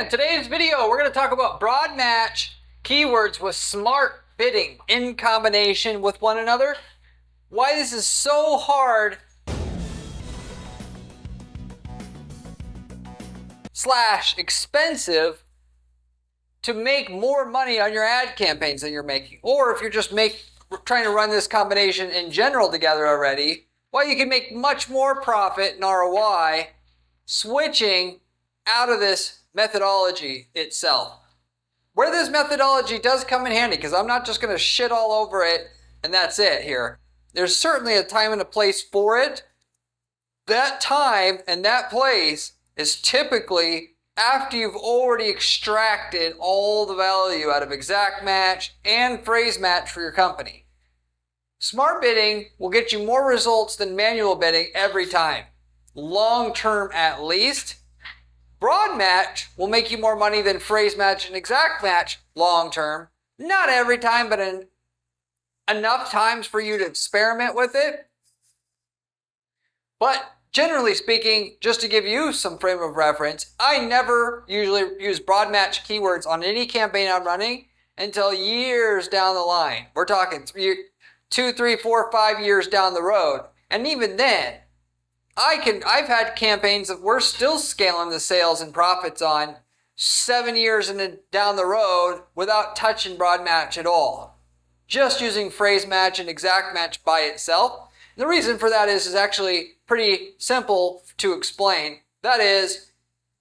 in today's video, we're going to talk about broad match keywords with smart bidding in combination with one another. Why this is so hard / expensive to make more money on your ad campaigns than you're making. Or if you're just trying to run this combination in general together already, why you can make much more profit and ROI switching out of this methodology itself. Where this methodology does come in handy, because I'm not just going to shit all over it and that's it here. There's certainly a time and a place for it. That time and that place is typically after you've already extracted all the value out of exact match and phrase match for your company. Smart bidding will get you more results than manual bidding every time. Long term at least. Broad match will make you more money than phrase match and exact match long term. Not every time, but enough times for you to experiment with it. But generally speaking, just to give you some frame of reference, I never usually use broad match keywords on any campaign I'm running until years down the line. We're talking 2, 3, 4, 5 years down the road. And even then, I've had campaigns that we're still scaling the sales and profits on 7 years down the road without touching broad match at all. Just using phrase match and exact match by itself. And the reason for that is actually pretty simple to explain. That is,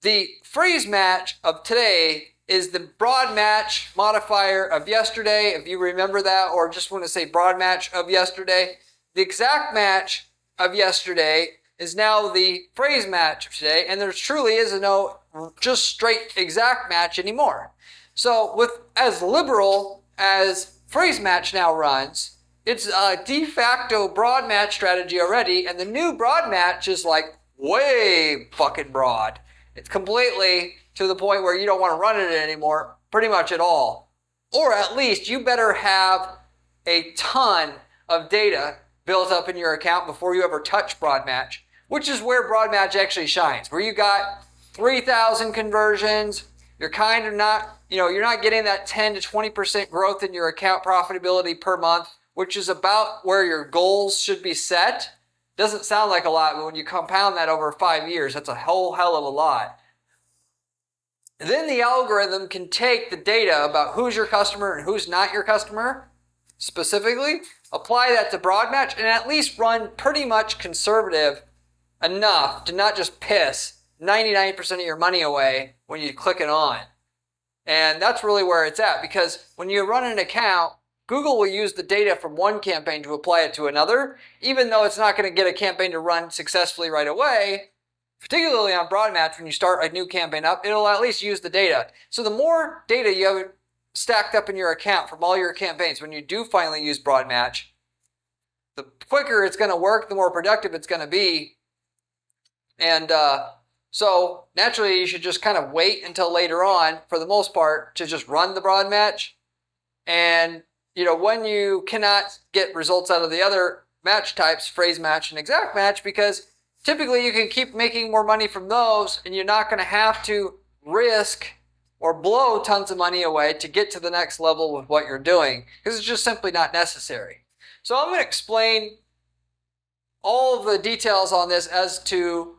the phrase match of today is the broad match modifier of yesterday, if you remember that, or just want to say broad match of yesterday. The exact match of yesterday is now the phrase match of today, and there truly is no just straight exact match anymore. So with as liberal as phrase match now runs, it's a de facto broad match strategy already, and the new broad match is like way fucking broad. It's completely to the point where you don't want to run it anymore, pretty much at all. Or at least you better have a ton of data built up in your account before you ever touch broad match, which is where broad match actually shines, where you got 3,000 conversions, you're kind of not, you're not getting that 10 to 20% growth in your account profitability per month, which is about where your goals should be set. Doesn't sound like a lot, but when you compound that over 5 years, that's a whole hell of a lot. Then the algorithm can take the data about who's your customer and who's not your customer, specifically, apply that to broad match, and at least run pretty much conservative enough to not just piss 99% of your money away when you click it on. And that's really where it's at, because when you run an account, Google will use the data from one campaign to apply it to another, even though it's not going to get a campaign to run successfully right away. Particularly on broad match, when you start a new campaign up, it'll at least use the data. So the more data you have stacked up in your account from all your campaigns, when you do finally use broad match, the quicker it's going to work, the more productive it's going to be. And so naturally, you should just kind of wait until later on, for the most part, to just run the broad match. And when you cannot get results out of the other match types, phrase match and exact match, because typically you can keep making more money from those, and you're not going to have to risk or blow tons of money away to get to the next level with what you're doing, because it's just simply not necessary. So I'm going to explain all of the details on this as to,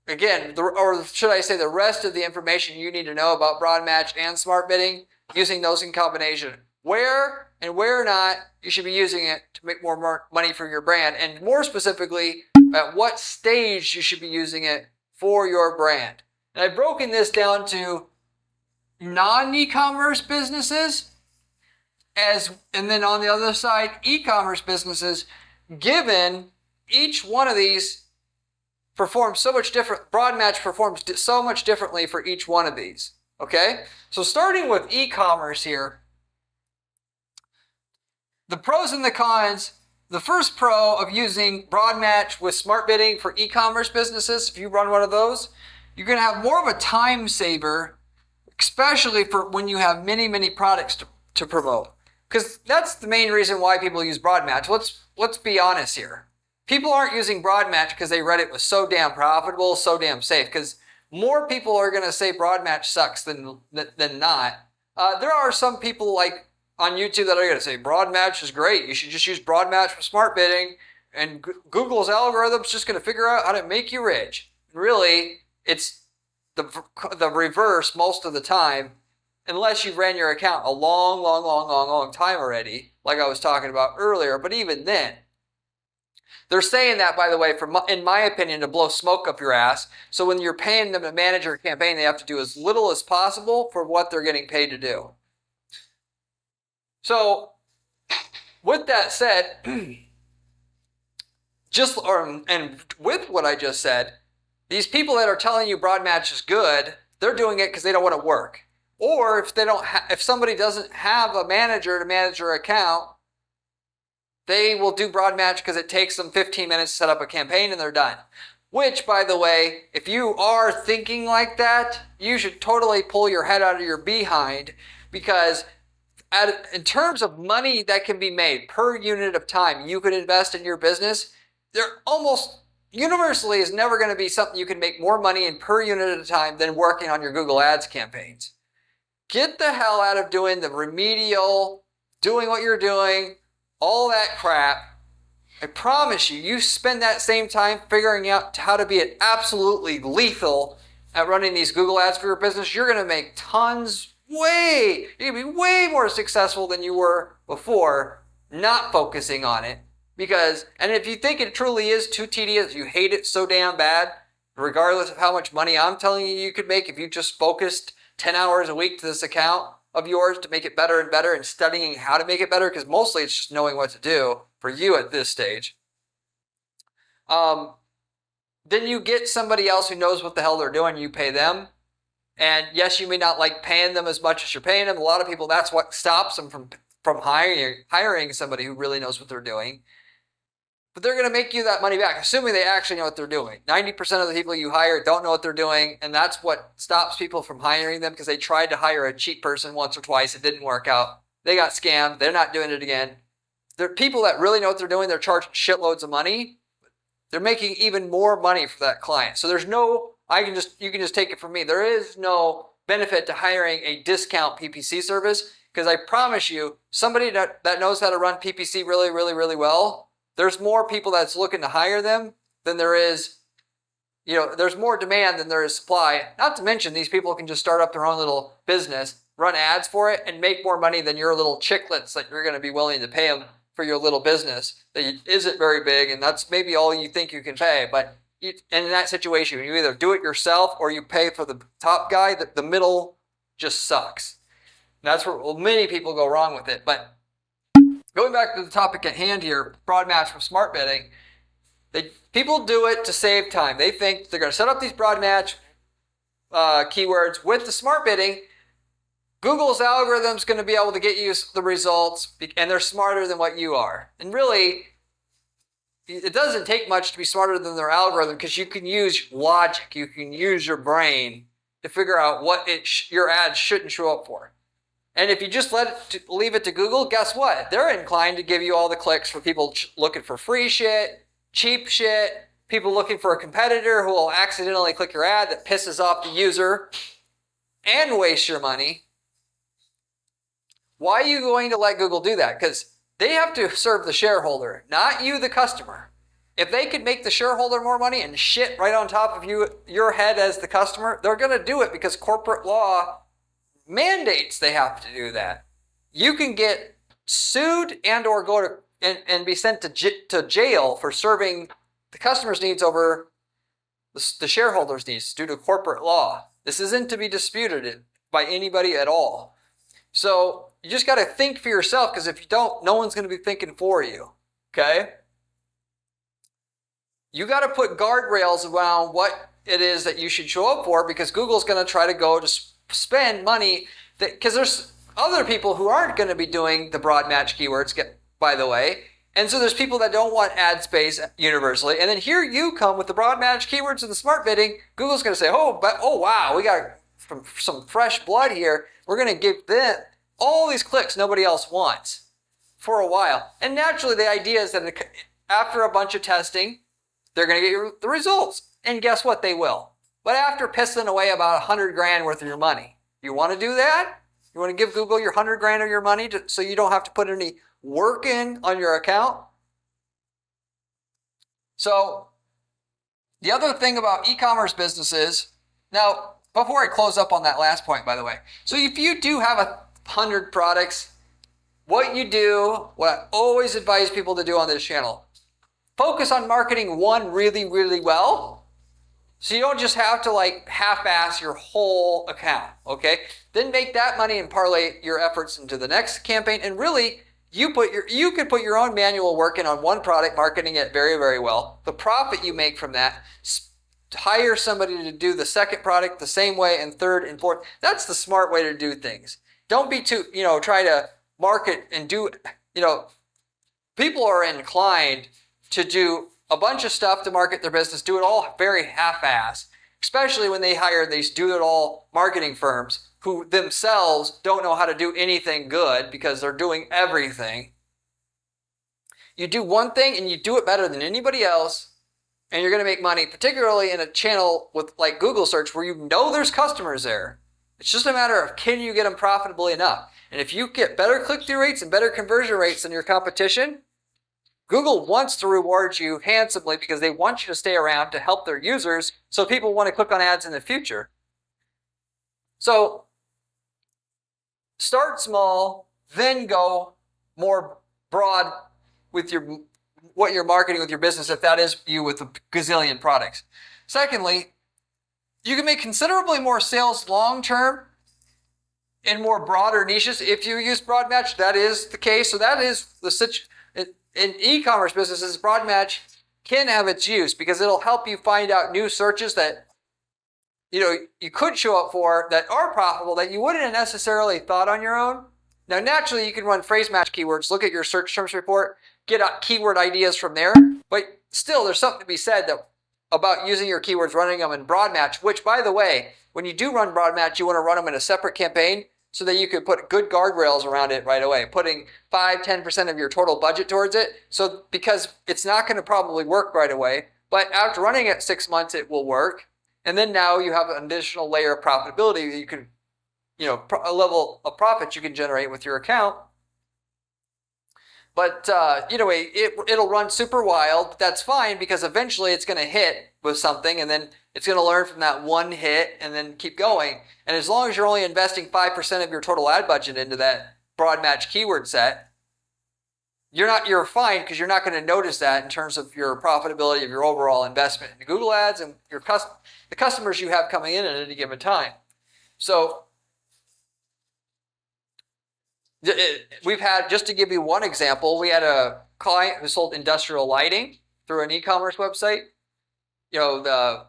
again, or should I say the rest of the information you need to know about broad match and smart bidding, using those in combination. Where and where not you should be using it to make more money for your brand, and more specifically, at what stage you should be using it for your brand. And I've broken this down to non-e-commerce businesses, and then on the other side, e-commerce businesses, given each one of these performs so much different, broad match performs so much differently for each one of these. Okay? So starting with e-commerce here, the pros and the cons. The first pro of using broad match with smart bidding for e-commerce businesses, if you run one of those, you're going to have more of a time saver, especially for when you have many, many products to promote. Because that's the main reason why people use broad match. Let's be honest here. People aren't using broad match because they read it was so damn profitable, so damn safe. Because more people are going to say broad match sucks than not. There are some people like on YouTube that are going to say broad match is great. You should just use broad match for smart bidding, and Google's algorithm's just going to figure out how to make you rich. Really, it's the reverse most of the time, unless you've ran your account a long time already, like I was talking about earlier. But even then, they're saying that, by the way, in my opinion, to blow smoke up your ass. So when you're paying them to manage your campaign, they have to do as little as possible for what they're getting paid to do. So with that said, and with what I just said, these people that are telling you broad match is good, they're doing it because they don't want to work. Or if somebody doesn't have a manager to manage their account, they will do broad match because it takes them 15 minutes to set up a campaign and they're done. Which, by the way, if you are thinking like that, you should totally pull your head out of your behind, because in terms of money that can be made per unit of time you could invest in your business, there almost universally is never going to be something you can make more money in per unit at a time than working on your Google Ads campaigns. Get the hell out of doing the remedial, doing what you're doing, all that crap. I promise you, you spend that same time figuring out how to be absolutely lethal at running these Google Ads for your business, you're going to make tons, you're going to be way more successful than you were before not focusing on it. And if you think it truly is too tedious, you hate it so damn bad, regardless of how much money I'm telling you you could make if you just focused 10 hours a week to this account of yours to make it better and better and studying how to make it better, because mostly it's just knowing what to do for you at this stage. Then you get somebody else who knows what the hell they're doing, you pay them. And yes, you may not like paying them as much as you're paying them. A lot of people, that's what stops them from hiring somebody who really knows what they're doing. But they're going to make you that money back, assuming they actually know what they're doing. 90% of the people you hire don't know what they're doing, and that's what stops people from hiring them, because they tried to hire a cheap person once or twice. It didn't work out. They got scammed. They're not doing it again. They're people that really know what they're doing. They're charging shitloads of money. They're making even more money for that client. So there's no, you can just take it from me. There is no benefit to hiring a discount PPC service, because I promise you, somebody that knows how to run PPC really, really, really well, there's more people that's looking to hire them than there is, there's more demand than there is supply. Not to mention, these people can just start up their own little business, run ads for it, and make more money than your little chicklets that you're going to be willing to pay them for your little business that isn't very big, and that's maybe all you think you can pay. But in that situation, you either do it yourself or you pay for the top guy. The middle just sucks. And that's where many people go wrong with it. But going back to the topic at hand here, broad match for smart bidding, people do it to save time. They think they're going to set up these broad match keywords with the smart bidding. Google's algorithm's going to be able to get you the results, and they're smarter than what you are. And really, it doesn't take much to be smarter than their algorithm, because you can use logic. You can use your brain to figure out what your ads shouldn't show up for. And if you just leave it to Google, guess what? They're inclined to give you all the clicks for people looking for free shit, cheap shit, people looking for a competitor who will accidentally click your ad that pisses off the user and waste your money. Why are you going to let Google do that? Because they have to serve the shareholder, not you, the customer. If they could make the shareholder more money and shit right on top of your head as the customer, they're going to do it, because corporate law mandates they have to do that. You can get sued and or go to and be sent to jail for serving the customer's needs over the shareholders' needs due to corporate law. This isn't to be disputed by anybody at all. So you just got to think for yourself, because if you don't, no one's going to be thinking for you. Okay? You got to put guardrails around what it is that you should show up for, because Google's going to try to go to spend money, because there's other people who aren't going to be doing the broad match keywords, by the way. And so there's people that don't want ad space universally. And then here you come with the broad match keywords and the smart bidding. Google's going to say, oh wow, we got some fresh blood here. We're going to give them all these clicks nobody else wants for a while. And naturally, the idea is that after a bunch of testing, they're going to get you the results. And guess what? They will. but after pissing away about $100,000 worth of your money. You want to do that? You want to give Google your $100,000 of your money so you don't have to put any work in on your account? So the other thing about e-commerce businesses, now before I close up on that last point, by the way, so if you do have 100 products, what I always advise people to do on this channel, focus on marketing one really, really well. So you don't just have to like half-ass your whole account, okay? Then make that money and parlay your efforts into the next campaign. And really, you could put your own manual work in on one product, marketing it very, very well. The profit you make from that, hire somebody to do the second product the same way, and third and fourth. That's the smart way to do things. Don't be too, try to market and do, people are inclined to do a bunch of stuff to market their business, do it all very half-ass, especially when they hire these do-it-all marketing firms who themselves don't know how to do anything good because they're doing everything. You do one thing and you do it better than anybody else, and you're going to make money, particularly in a channel with like Google search where you know there's customers there. It's just a matter of can you get them profitably enough. And if you get better click-through rates and better conversion rates than your competition, Google wants to reward you handsomely because they want you to stay around to help their users so people want to click on ads in the future. So start small, then go more broad with what you're marketing with your business, if that is you with a gazillion products. Secondly, you can make considerably more sales long-term in more broader niches if you use broad match. That is the case. So that is the situation. In e-commerce businesses, broad match can have its use because it'll help you find out new searches that you could show up for that are profitable that you wouldn't have necessarily thought on your own. Now, naturally, you can run phrase match keywords, look at your search terms report, get keyword ideas from there. But still, there's something to be said about using your keywords, running them in broad match, which, by the way, when you do run broad match, you want to run them in a separate campaign so that you can put good guardrails around it right away, putting 5-10% of your total budget towards it. So because it's not going to probably work right away, but after running it 6 months, it will work. And then now you have an additional layer of profitability that you can, a level of profit you can generate with your account. But it'll run super wild. But that's fine because eventually it's going to hit with something, and then it's going to learn from that one hit and then keep going. And as long as you're only investing 5% of your total ad budget into that broad match keyword set, you're fine because you're not going to notice that in terms of your profitability of your overall investment in Google Ads and the customers you have coming in at any given time. So we've had, just to give you one example, we had a client who sold industrial lighting through an e-commerce website. The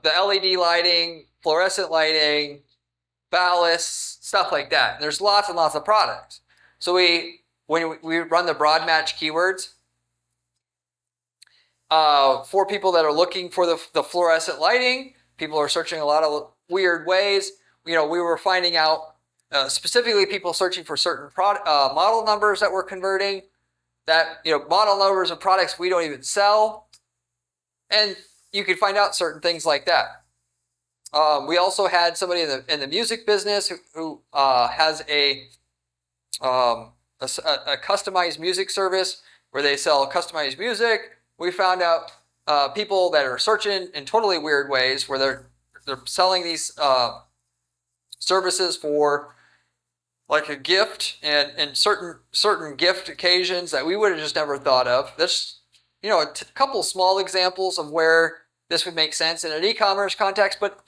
LED lighting, fluorescent lighting, ballast, stuff like that. And there's lots and lots of products. So when we run the broad match keywords for people that are looking for the fluorescent lighting, people are searching a lot of weird ways. We were finding out specifically people searching for certain model numbers that we're converting, that model numbers of products we don't even sell, and you can find out certain things like that. We also had somebody in the music business who has a customized music service where they sell customized music. We found out people that are searching in totally weird ways where they're selling these services for like a gift and certain gift occasions that we would have just never thought of. This, a couple small examples of where this would make sense in an e-commerce context, but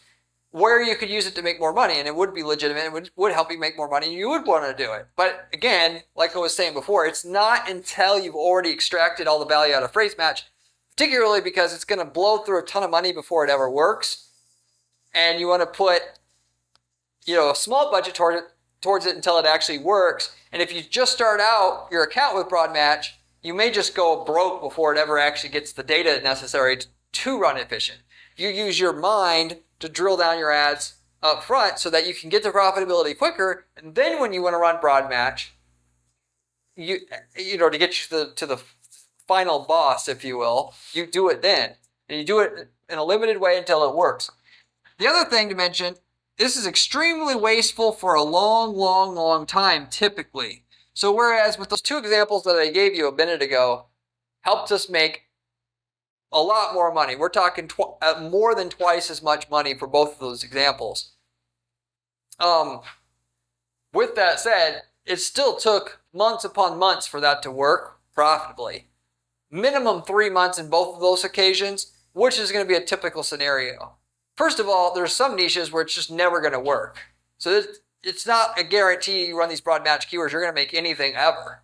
where you could use it to make more money, and it would be legitimate, it would help you make more money, and you would want to do it. But again, like I was saying before, it's not until you've already extracted all the value out of phrase match, particularly because it's going to blow through a ton of money before it ever works, and you want to put a small budget towards it until it actually works. And if you just start out your account with broad match, you may just go broke before it ever actually gets the data necessary to run efficient. You use your mind to drill down your ads up front so that you can get to profitability quicker, and then when you want to run broad match, to get you to the final boss, if you will, you do it then, and you do it in a limited way until it works. The other thing to mention, this is extremely wasteful for a long time, typically. So whereas with those two examples that I gave you a minute ago, helped us make a lot more money. We're talking more than twice as much money for both of those examples. With that said, it still took months upon months for that to work profitably. Minimum 3 months in both of those occasions, which is going to be a typical scenario. First of all, there's some niches where it's just never going to work. So it's not a guarantee you run these broad match keywords, you're going to make anything ever.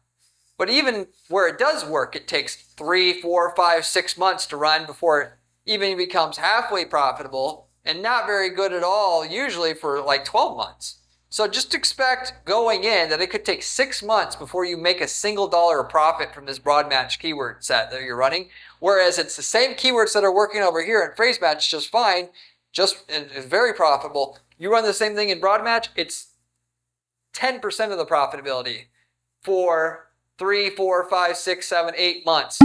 But even where it does work, it takes 3, 4, 5, 6 months to run before it even becomes halfway profitable, and not very good at all, usually for like 12 months. So just expect going in that it could take 6 months before you make a single dollar of profit from this broad match keyword set that you're running. Whereas it's the same keywords that are working over here in phrase match just fine, and it's very profitable. You run the same thing in broad match, it's 10% of the profitability for 3, 4, 5, 6, 7, 8 months.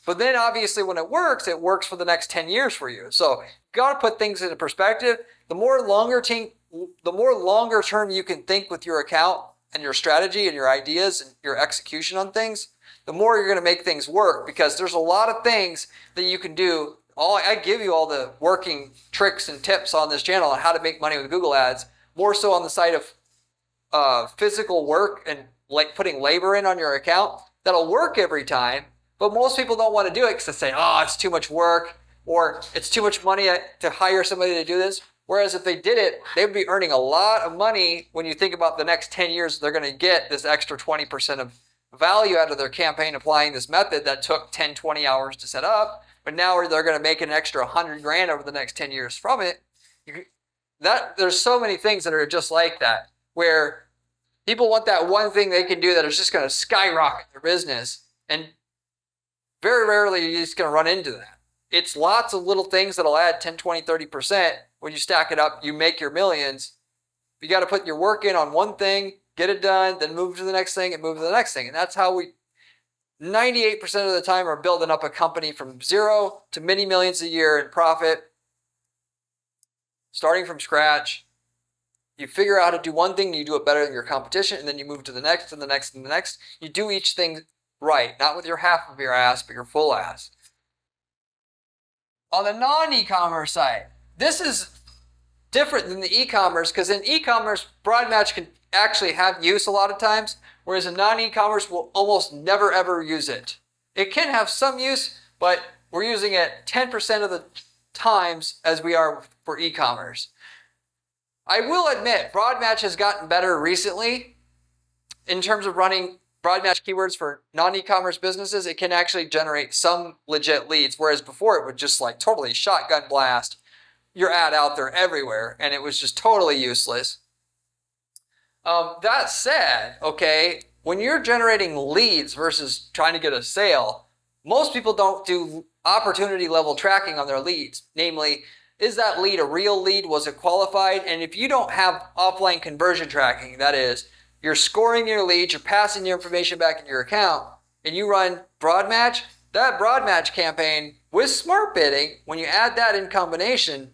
But then obviously when it works for the next 10 years for you. So you got to put things into perspective. The more longer term you can think with your account and your strategy and your ideas and your execution on things, the more you're going to make things work, because there's a lot of things that you can do. I give you all the working tricks and tips on this channel on how to make money with Google Ads, more so on the side of physical work and like putting labor in on your account. That'll work every time, but most people don't want to do it because they say, oh, it's too much work, or it's too much money to hire somebody to do this. Whereas if they did it, they would be earning a lot of money when you think about the next 10 years they're going to get this extra 20% of value out of their campaign applying this method that took 10, 20 hours to set up. But now they're going to make an extra 100 grand over the next 10 years from it. There's so many things that are just like that, where people want that one thing they can do that is just going to skyrocket their business. And very rarely you're just going to run into that. It's lots of little things that'll add 10, 20, 30%. When you stack it up, you make your millions. You got to put your work in on one thing, get it done, then move to the next thing and move to the next thing. And that's how we 98% of the time are building up a company from zero to many millions a year in profit, starting from scratch. You figure out how to do one thing, you do it better than your competition, and then you move to the next and the next and the next. You do each thing right, not with your half of your ass, but your full ass. On the non-e-commerce side, this is different than the e-commerce, because in e-commerce, broad match can actually have use a lot of times, whereas in non-e-commerce, we'll almost never ever use it. It can have some use, but we're using it 10% of the times as we are for e-commerce. I will admit, broad match has gotten better recently in terms of running broad match keywords for non-e-commerce businesses. It can actually generate some legit leads, whereas before it would just like totally shotgun blast your ad out there everywhere, and it was just totally useless. That said, okay, when you're generating leads versus trying to get a sale, most people don't do opportunity level tracking on their leads. Namely, is that lead a real lead? Was it qualified? And if you don't have offline conversion tracking, that is, you're scoring your leads, you're passing your information back into your account, and you run broad match, that broad match campaign with smart bidding, when you add that in combination,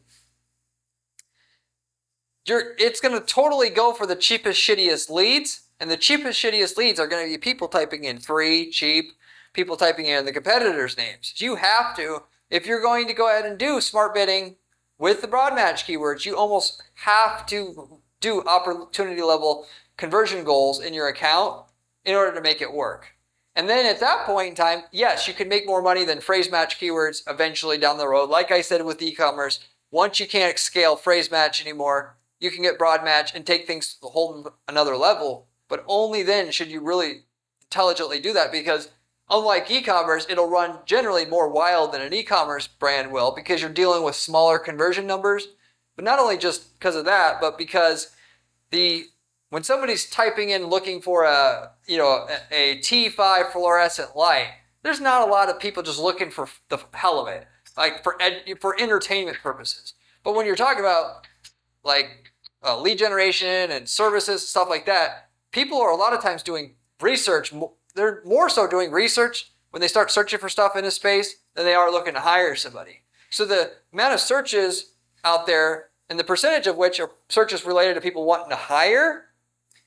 it's going to totally go for the cheapest, shittiest leads. And the cheapest, shittiest leads are going to be people typing in free, cheap, people typing in the competitors' names. You have to, if you're going to go ahead and do smart bidding with the broad match keywords, you almost have to do opportunity level conversion goals in your account in order to make it work. And then at that point in time, yes, you can make more money than phrase match keywords eventually down the road. Like I said with e-commerce, once you can't scale phrase match anymore, you can get broad match and take things to a whole another level. But only then should you really intelligently do that, because unlike e-commerce, it'll run generally more wild than an e-commerce brand will, because you're dealing with smaller conversion numbers. But not only just because of that, but because when somebody's typing in looking for a T5 fluorescent light, there's not a lot of people just looking for the hell of it, like for entertainment purposes. But when you're talking about like lead generation and services, stuff like that, people are a lot of times doing research. They're more so doing research when they start searching for stuff in a space than they are looking to hire somebody. So the amount of searches out there and the percentage of which are searches related to people wanting to hire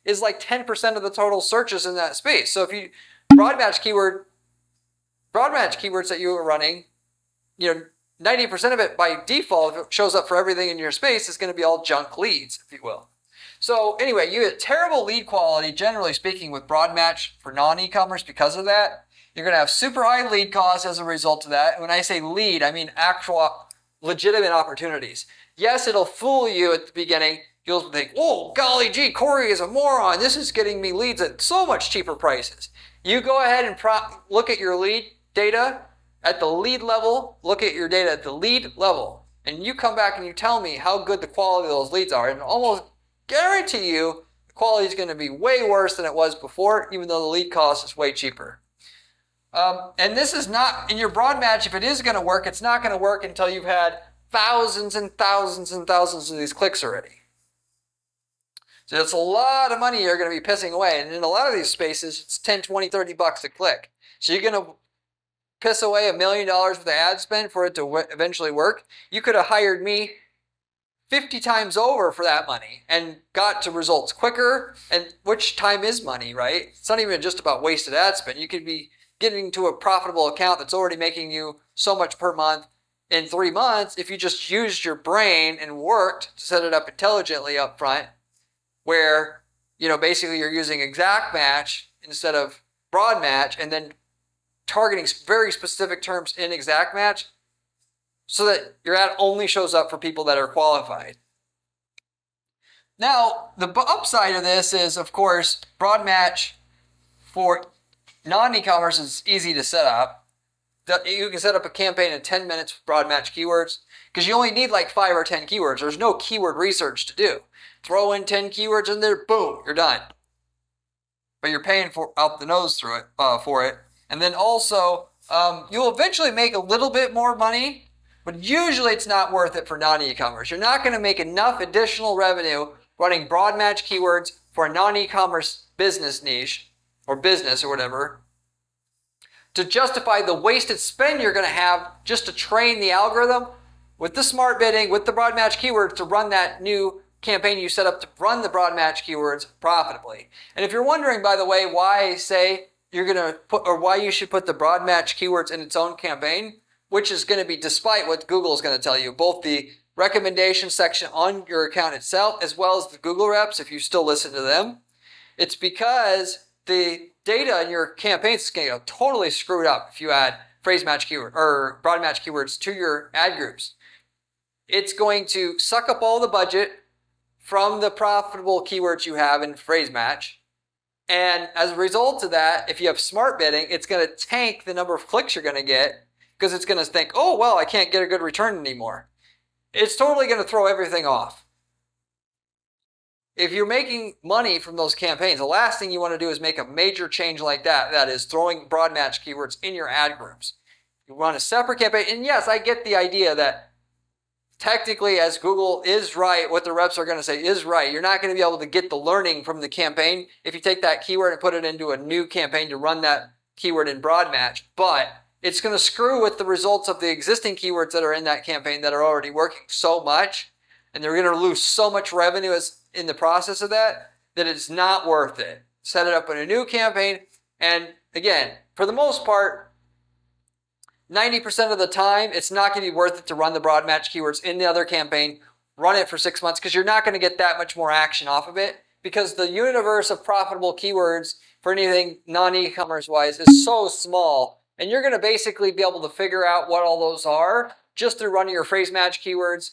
is like 10% of the total searches in that space. So if you broad match keywords that you are running, 90% of it by default, if it shows up for everything in your space, is going to be all junk leads, if you will. So anyway, you get terrible lead quality, generally speaking, with broad match for non-e-commerce because of that. You're going to have super high lead costs as a result of that. And when I say lead, I mean actual legitimate opportunities. Yes, it'll fool you at the beginning. You'll think, oh, golly gee, Corey is a moron. This is getting me leads at so much cheaper prices. You go ahead and look at your lead data at the lead level. Look at your data at the lead level. And you come back and you tell me how good the quality of those leads are. And almost guarantee you the quality is going to be way worse than it was before, even though the lead cost is way cheaper. And this is not, in your broad match, if it is going to work, it's not going to work until you've had thousands and thousands and thousands of these clicks already. So it's a lot of money you're going to be pissing away. And in a lot of these spaces, it's 10, 20, 30 bucks a click. So you're going to piss away $1 million worth of ad spend for it to eventually work. You could have hired me 50 times over for that money and got to results quicker, and which time is money, right? It's not even just about wasted ad spend. You could be getting to a profitable account that's already making you so much per month in 3 months if you just used your brain and worked to set it up intelligently up front, where, basically you're using exact match instead of broad match, and then targeting very specific terms in exact match so that your ad only shows up for people that are qualified. Now, the upside of this is, of course, broad match for non-e-commerce is easy to set up. You can set up a campaign in 10 minutes with broad match keywords because you only need like 5 or 10 keywords. There's no keyword research to do. Throw in 10 keywords in there, boom, you're done. But you're paying out the nose through it for it. And then also, you'll eventually make a little bit more money, but usually it's not worth it for non-e-commerce. You're not going to make enough additional revenue running broad match keywords for a non-e-commerce business niche or business or whatever to justify the wasted spend you're going to have just to train the algorithm with the smart bidding, with the broad match keywords to run that new campaign you set up to run the broad match keywords profitably. And if you're wondering, by the way, why I say you're going to put, or why you should put the broad match keywords in its own campaign, which is going to be despite what Google is going to tell you, both the recommendation section on your account itself, as well as the Google reps, if you still listen to them. It's because the data in your campaigns is going to get totally screwed up if you add phrase match keyword or broad match keywords to your ad groups. It's going to suck up all the budget from the profitable keywords you have in phrase match. And as a result of that, if you have smart bidding, it's going to tank the number of clicks you're going to get because it's going to think, oh, well, I can't get a good return anymore. It's totally going to throw everything off. If you're making money from those campaigns, the last thing you want to do is make a major change like that. That is throwing broad match keywords in your ad groups. You run a separate campaign. And yes, I get the idea that technically, as Google is right, what the reps are going to say is right. You're not going to be able to get the learning from the campaign if you take that keyword and put it into a new campaign to run that keyword in broad match. But it's going to screw with the results of the existing keywords that are in that campaign that are already working so much. And they're going to lose so much revenue in the process of that it's not worth it. Set it up in a new campaign. And again, for the most part, 90% of the time, it's not going to be worth it to run the broad match keywords in the other campaign. Run it for 6 months because you're not going to get that much more action off of it because the universe of profitable keywords for anything non-e-commerce wise is so small. And you're going to basically be able to figure out what all those are just through running your phrase match keywords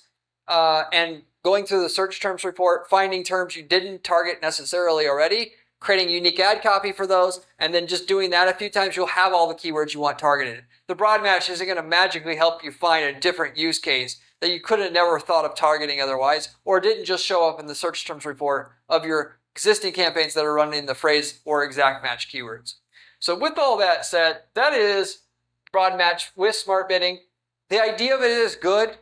and going through the search terms report, finding terms you didn't target necessarily already, creating unique ad copy for those, and then just doing that a few times, you'll have all the keywords you want targeted. The broad match isn't going to magically help you find a different use case that you could have never thought of targeting otherwise, or didn't just show up in the search terms report of your existing campaigns that are running the phrase or exact match keywords. So with all that said, that is broad match with smart bidding. The idea of it is good.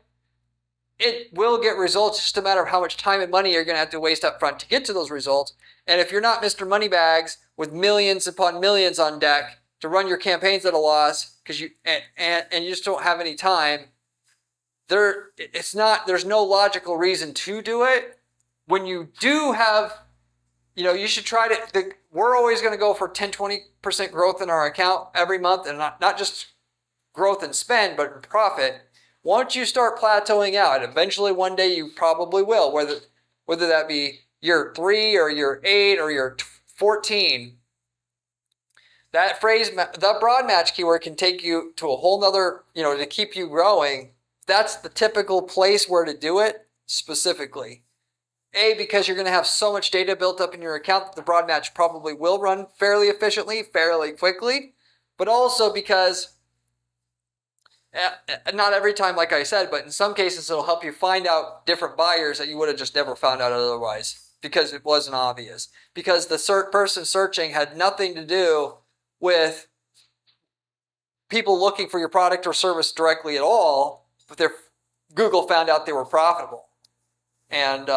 It will get results, just a matter of how much time and money you're going to have to waste up front to get to those results. And if you're not Mr. Moneybags with millions upon millions on deck to run your campaigns at a loss because you just don't have any time, there's no logical reason to do it. When you do have, you should try we're always going to go for 10-20% growth in our account every month, and not just growth in spend, but in profit. Once you start plateauing out, eventually one day you probably will, whether that be year 3 or year 8 or year 14. That phrase, the broad match keyword, can take you to a whole nother, to keep you growing. That's the typical place where to do it specifically. Because you're going to have so much data built up in your account that the broad match probably will run fairly efficiently, fairly quickly, but also because not every time, like I said, but in some cases it'll help you find out different buyers that you would have just never found out otherwise because it wasn't obvious. Because the person searching had nothing to do with people looking for your product or service directly at all, but Google found out they were profitable. And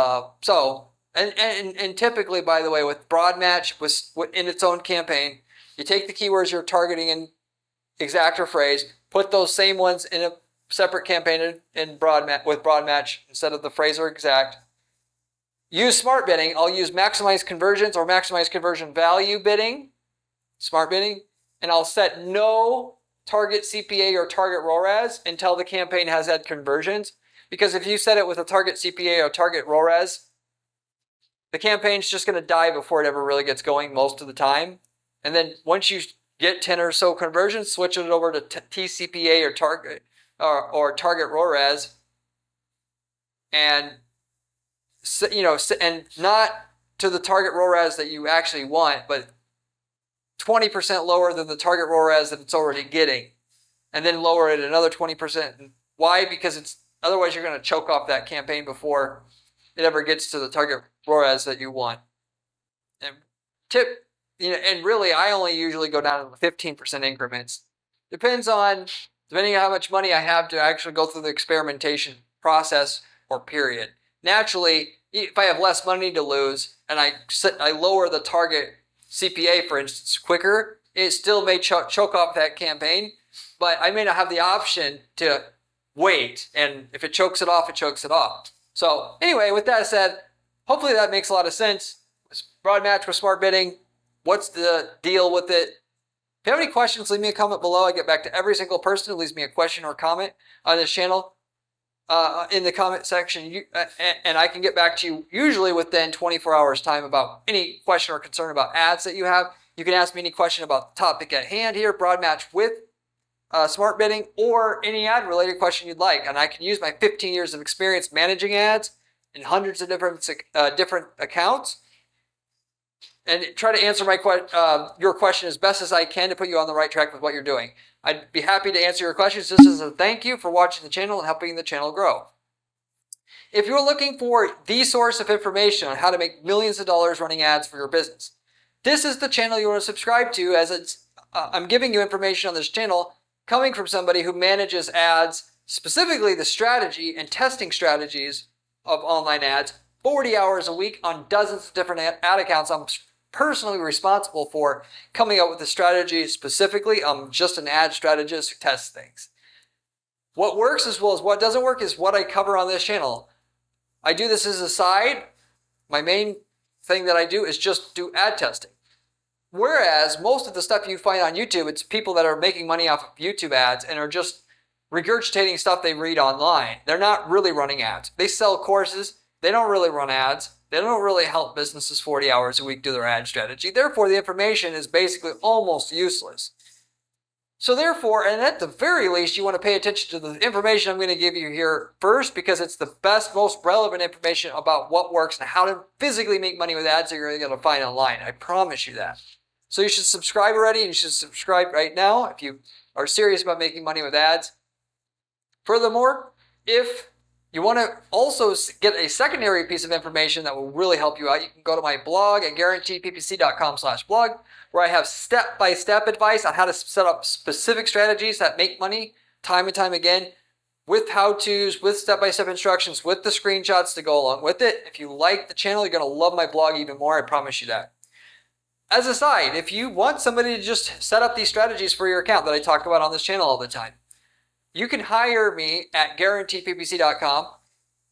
and typically, by the way, with broad match, in its own campaign, you take the keywords you're targeting in exact or phrase, put those same ones in a separate campaign with broad match instead of the phrase or exact. Use smart bidding. I'll use maximize conversions or maximize conversion value bidding, smart bidding, and I'll set no target CPA or target ROAS until the campaign has had conversions. Because if you set it with a target CPA or target ROAS, the campaign's just going to die before it ever really gets going most of the time. And then once you get 10 or so conversions, switch it over to TCPA or target ROAS, and and not to the target ROAS that you actually want, but 20% lower than the target ROAS that it's already getting, and then lower it another 20%. Why? Because otherwise you're going to choke off that campaign before it ever gets to the target ROAS that you want. And and really, I only usually go down to the 15% increments. Depending on how much money I have to actually go through the experimentation process or period. Naturally, if I have less money to lose and I lower the target CPA, for instance, quicker, it still may choke off that campaign, but I may not have the option to wait. And if it chokes it off, it chokes it off. So anyway, with that said, hopefully that makes a lot of sense. Broad match with smart bidding. What's the deal with it? If you have any questions, leave me a comment below. I get back to every single person who leaves me a question or comment on this channel in the comment section. And I can get back to you usually within 24 hours time about any question or concern about ads that you have. You can ask me any question about the topic at hand here, broad match with smart bidding, or any ad related question you'd like. And I can use my 15 years of experience managing ads in hundreds of different accounts and try to answer your question as best as I can to put you on the right track with what you're doing. I'd be happy to answer your questions just as a thank you for watching the channel and helping the channel grow. If you're looking for the source of information on how to make millions of dollars running ads for your business, this is the channel you want to subscribe to, as I'm giving you information on this channel coming from somebody who manages ads, specifically the strategy and testing strategies of online ads, 40 hours a week on dozens of different ad accounts. I'm personally responsible for coming up with the strategy specifically. I'm just an ad strategist who tests things. What works as well as what doesn't work is what I cover on this channel. I do this as a side. My main thing that I do is just do ad testing. Whereas most of the stuff you find on YouTube, it's people that are making money off of YouTube ads and are just regurgitating stuff they read online. They're not really running ads. They sell courses. They don't really run ads. They don't really help businesses 40 hours a week do their ad strategy. Therefore, the information is basically almost useless. So therefore, and at the very least, you want to pay attention to the information I'm going to give you here first, because it's the best, most relevant information about what works and how to physically make money with ads that you're going to find online. I promise you that. So you should subscribe already, and you should subscribe right now if you are serious about making money with ads. Furthermore, if you want to also get a secondary piece of information that will really help you out, you can go to my blog at guaranteedppc.com/blog, where I have step-by-step advice on how to set up specific strategies that make money time and time again, with how-tos, with step-by-step instructions, with the screenshots to go along with it. If you like the channel, you're going to love my blog even more. I promise you that. As a side, if you want somebody to just set up these strategies for your account that I talk about on this channel all the time, you can hire me at guaranteedppc.com.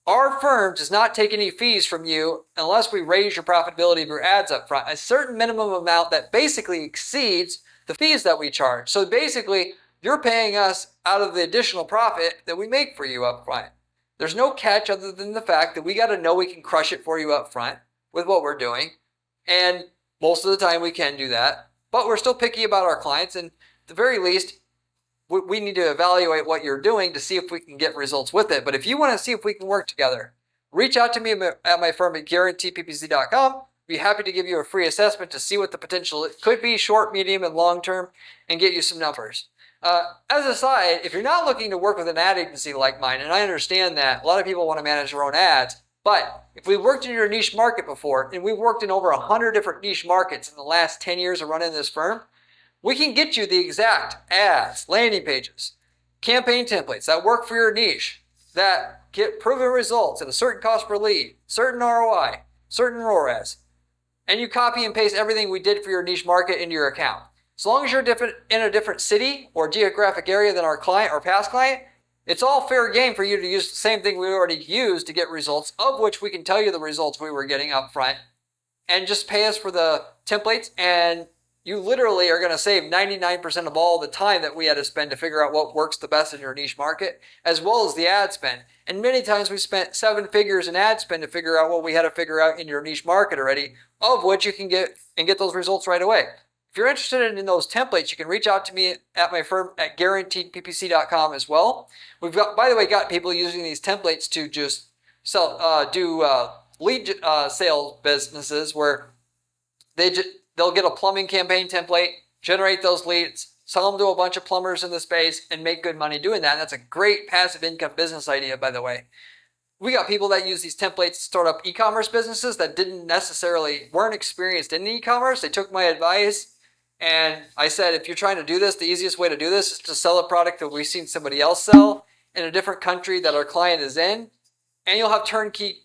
Our firm does not take any fees from you unless we raise your profitability of your ads up front, a certain minimum amount that basically exceeds the fees that we charge. So basically, you're paying us out of the additional profit that we make for you up front. There's no catch other than the fact that we got to know we can crush it for you up front with what we're doing. And most of the time we can do that, but we're still picky about our clients. And at the very least, we need to evaluate what you're doing to see if we can get results with it. But if you want to see if we can work together, reach out to me at my firm at guaranteedppc.com. Be happy to give you a free assessment to see what the potential it could be, short, medium, and long term, and get you some numbers. As a side, if you're not looking to work with an ad agency like mine, and I understand that a lot of people want to manage their own ads, but if we've worked in your niche market before, and we've worked in over 100 different niche markets in the last 10 years of running this firm, we can get you the exact ads, landing pages, campaign templates that work for your niche, that get proven results at a certain cost per lead, certain ROI, certain ROAS, and you copy and paste everything we did for your niche market into your account. As long as you're in a different city or geographic area than our client or past client, it's all fair game for you to use the same thing we already used to get results, of which we can tell you the results we were getting up front, and just pay us for the templates, and you literally are going to save 99% of all the time that we had to spend to figure out what works the best in your niche market, as well as the ad spend. And many times we spent 7 figures in ad spend to figure out what we had to figure out in your niche market already, of which you can get those results right away. If you're interested in those templates, you can reach out to me at my firm at guaranteedppc.com as well. We've got, by the way, got people using these templates to just lead sales businesses where they'll get a plumbing campaign template, generate those leads, sell them to a bunch of plumbers in the space, and make good money doing that. And that's a great passive income business idea, by the way. We got people that use these templates to start up e-commerce businesses that weren't experienced in e-commerce. They took my advice, and I said, if you're trying to do this, the easiest way to do this is to sell a product that we've seen somebody else sell in a different country that our client is in, and you'll have turnkey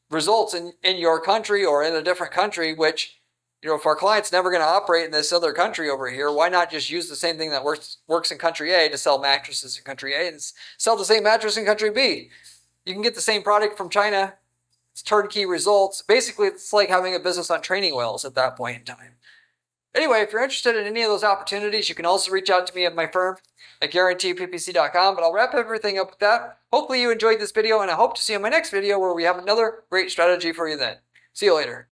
results in your country or in a different country, which, if our client's never going to operate in this other country over here, why not just use the same thing that works in country A to sell mattresses in country A and sell the same mattress in country B? You can get the same product from China. It's turnkey results. Basically, it's like having a business on training wheels at that point in time. Anyway, if you're interested in any of those opportunities, you can also reach out to me at my firm at guaranteedppc.com. But I'll wrap everything up with that. Hopefully you enjoyed this video, and I hope to see you in my next video where we have another great strategy for you then. See you later.